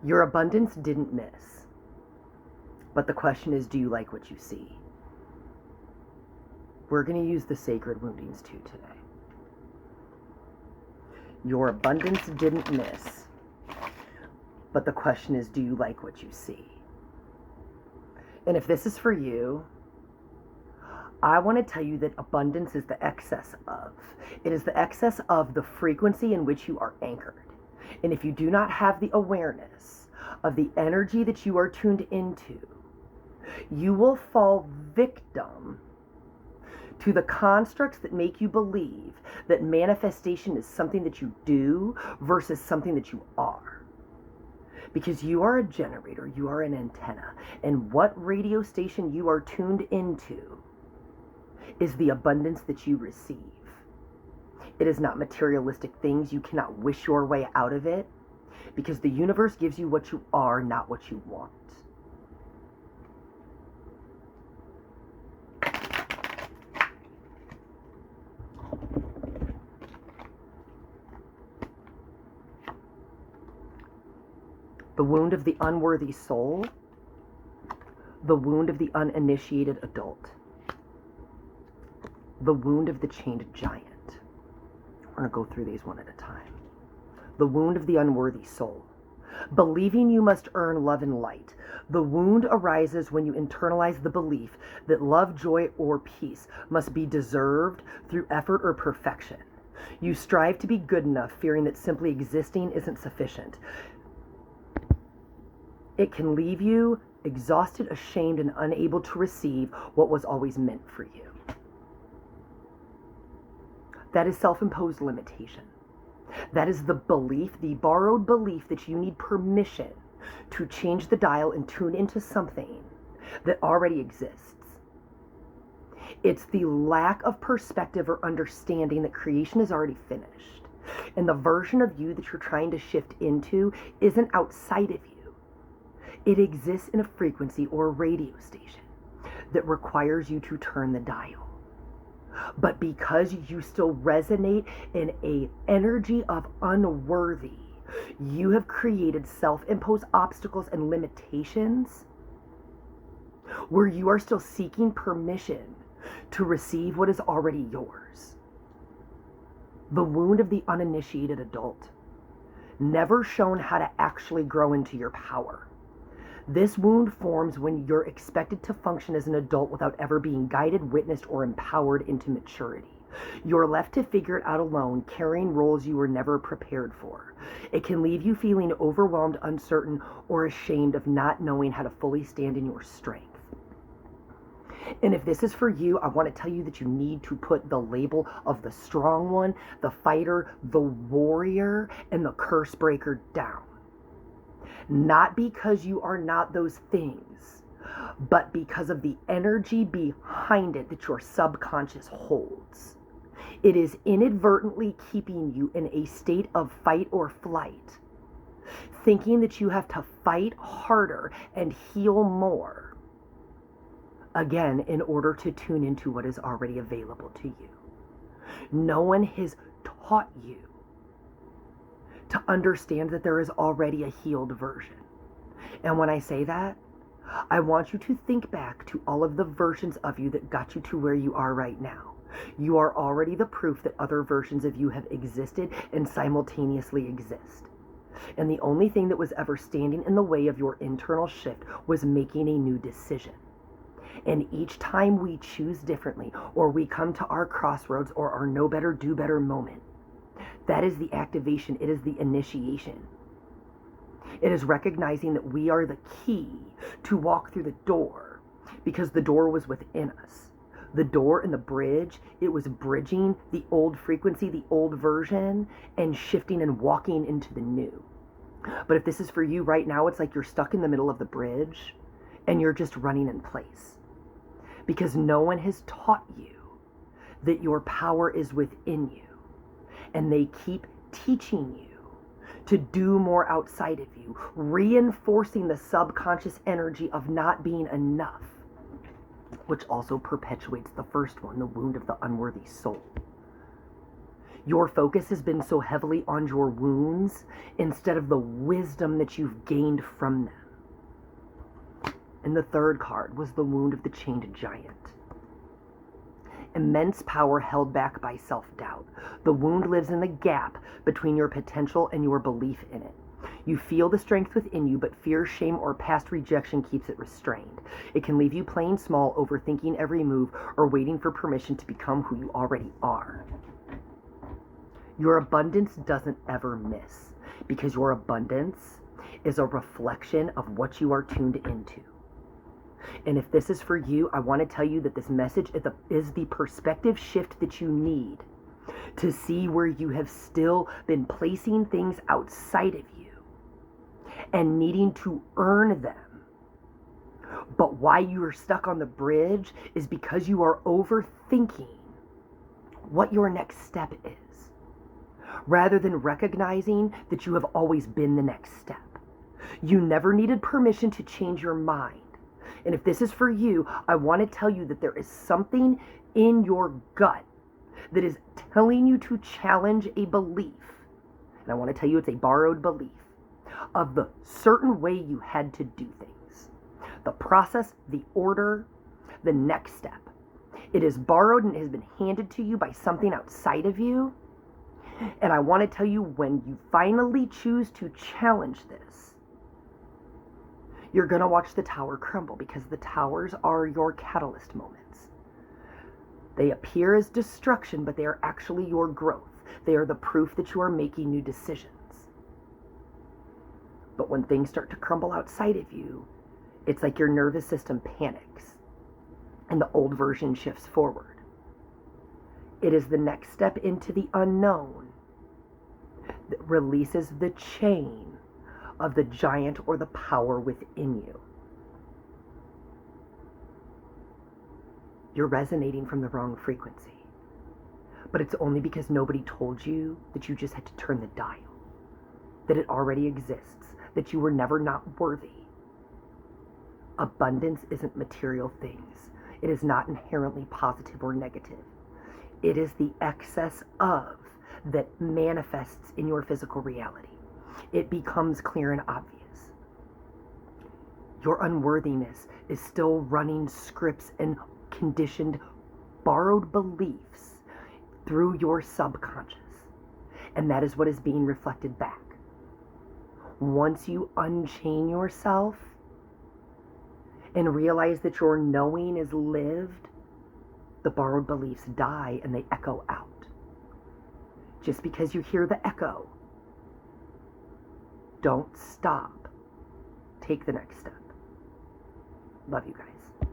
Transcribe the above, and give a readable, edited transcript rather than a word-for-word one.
Your abundance didn't miss. But the question is, do you like what you see? We're going to use the sacred woundings too today. Your abundance didn't miss. But the question is, do you like what you see? And if this is for you, I want to tell you that abundance is the excess of. It is the excess of the frequency in which you are anchored. And if you do not have the awareness of the energy that you are tuned into, you will fall victim to the constructs that make you believe that manifestation is something that you do versus something that you are. Because you are a generator, you are an antenna, and what radio station you are tuned into is the abundance that you receive. It is not materialistic things. You cannot wish your way out of it, because the universe gives you what you are, not what you want. The wound of the unworthy soul, the wound of the uninitiated adult, the wound of the chained giant. We're going to go through these one at a time. The wound of the unworthy soul. Believing you must earn love and light. The wound arises when you internalize the belief that love, joy, or peace must be deserved through effort or perfection. You strive to be good enough, fearing that simply existing isn't sufficient. It can leave you exhausted, ashamed, and unable to receive what was always meant for you. That is self-imposed limitation. That is the belief, the borrowed belief that you need permission to change the dial and tune into something that already exists. It's the lack of perspective or understanding that creation is already finished. And the version of you that you're trying to shift into isn't outside of you. It exists in a frequency or a radio station that requires you to turn the dial. But because you still resonate in an energy of unworthy, you have created self-imposed obstacles and limitations where you are still seeking permission to receive what is already yours. The wound of the uninitiated adult, never shown how to actually grow into your power. This wound forms when you're expected to function as an adult without ever being guided, witnessed, or empowered into maturity. You're left to figure it out alone, carrying roles you were never prepared for. It can leave you feeling overwhelmed, uncertain, or ashamed of not knowing how to fully stand in your strength. And if this is for you, I want to tell you that you need to put the label of the strong one, the fighter, the warrior, and the curse breaker down. Not because you are not those things, but because of the energy behind it that your subconscious holds. It is inadvertently keeping you in a state of fight or flight, thinking that you have to fight harder and heal more, again, in order to tune into what is already available to you. No one has taught you to understand that there is already a healed version. And when I say that, I want you to think back to all of the versions of you that got you to where you are right now. You are already the proof that other versions of you have existed and simultaneously exist. And the only thing that was ever standing in the way of your internal shift was making a new decision. And each time we choose differently, or we come to our crossroads or our know better, do better moment, that is the activation. It is the initiation. It is recognizing that we are the key to walk through the door, because the door was within us. The door and the bridge, it was bridging the old frequency, the old version, and shifting and walking into the new. But if this is for you right now, it's like you're stuck in the middle of the bridge and you're just running in place, because no one has taught you that your power is within you. And they keep teaching you to do more outside of you, reinforcing the subconscious energy of not being enough, which also perpetuates the first one, the wound of the unworthy soul. Your focus has been so heavily on your wounds instead of the wisdom that you've gained from them. And the third card was the wound of the chained giant. Immense power held back by self-doubt. The wound lives in the gap between your potential and your belief in it. You feel the strength within you, but fear, shame, or past rejection keeps it restrained. It can leave you playing small, overthinking every move, or waiting for permission to become who you already are. Your abundance doesn't ever miss, because your abundance is a reflection of what you are tuned into. And if this is for you, I want to tell you that this message is the perspective shift that you need to see where you have still been placing things outside of you and needing to earn them. But why you are stuck on the bridge is because you are overthinking what your next step is, rather than recognizing that you have always been the next step. You never needed permission to change your mind. And if this is for you, I want to tell you that there is something in your gut that is telling you to challenge a belief. And I want to tell you it's a borrowed belief of the certain way you had to do things. The process, the order, the next step. It is borrowed and it has been handed to you by something outside of you. And I want to tell you, when you finally choose to challenge this, you're going to watch the tower crumble, because the towers are your catalyst moments. They appear as destruction, but they are actually your growth. They are the proof that you are making new decisions. But when things start to crumble outside of you, it's like your nervous system panics and the old version shifts forward. It is the next step into the unknown that releases the chain of the giant or the power within you. You're resonating from the wrong frequency, but it's only because nobody told you that you just had to turn the dial, that it already exists, that you were never not worthy. Abundance isn't material things. It is not inherently positive or negative. It is the excess of that manifests in your physical reality. It becomes clear and obvious. Your unworthiness is still running scripts and conditioned, borrowed beliefs through your subconscious. And that is what is being reflected back. Once you unchain yourself and realize that your knowing is lived, the borrowed beliefs die and they echo out. Just because you hear the echo, don't stop. Take the next step. Love you guys.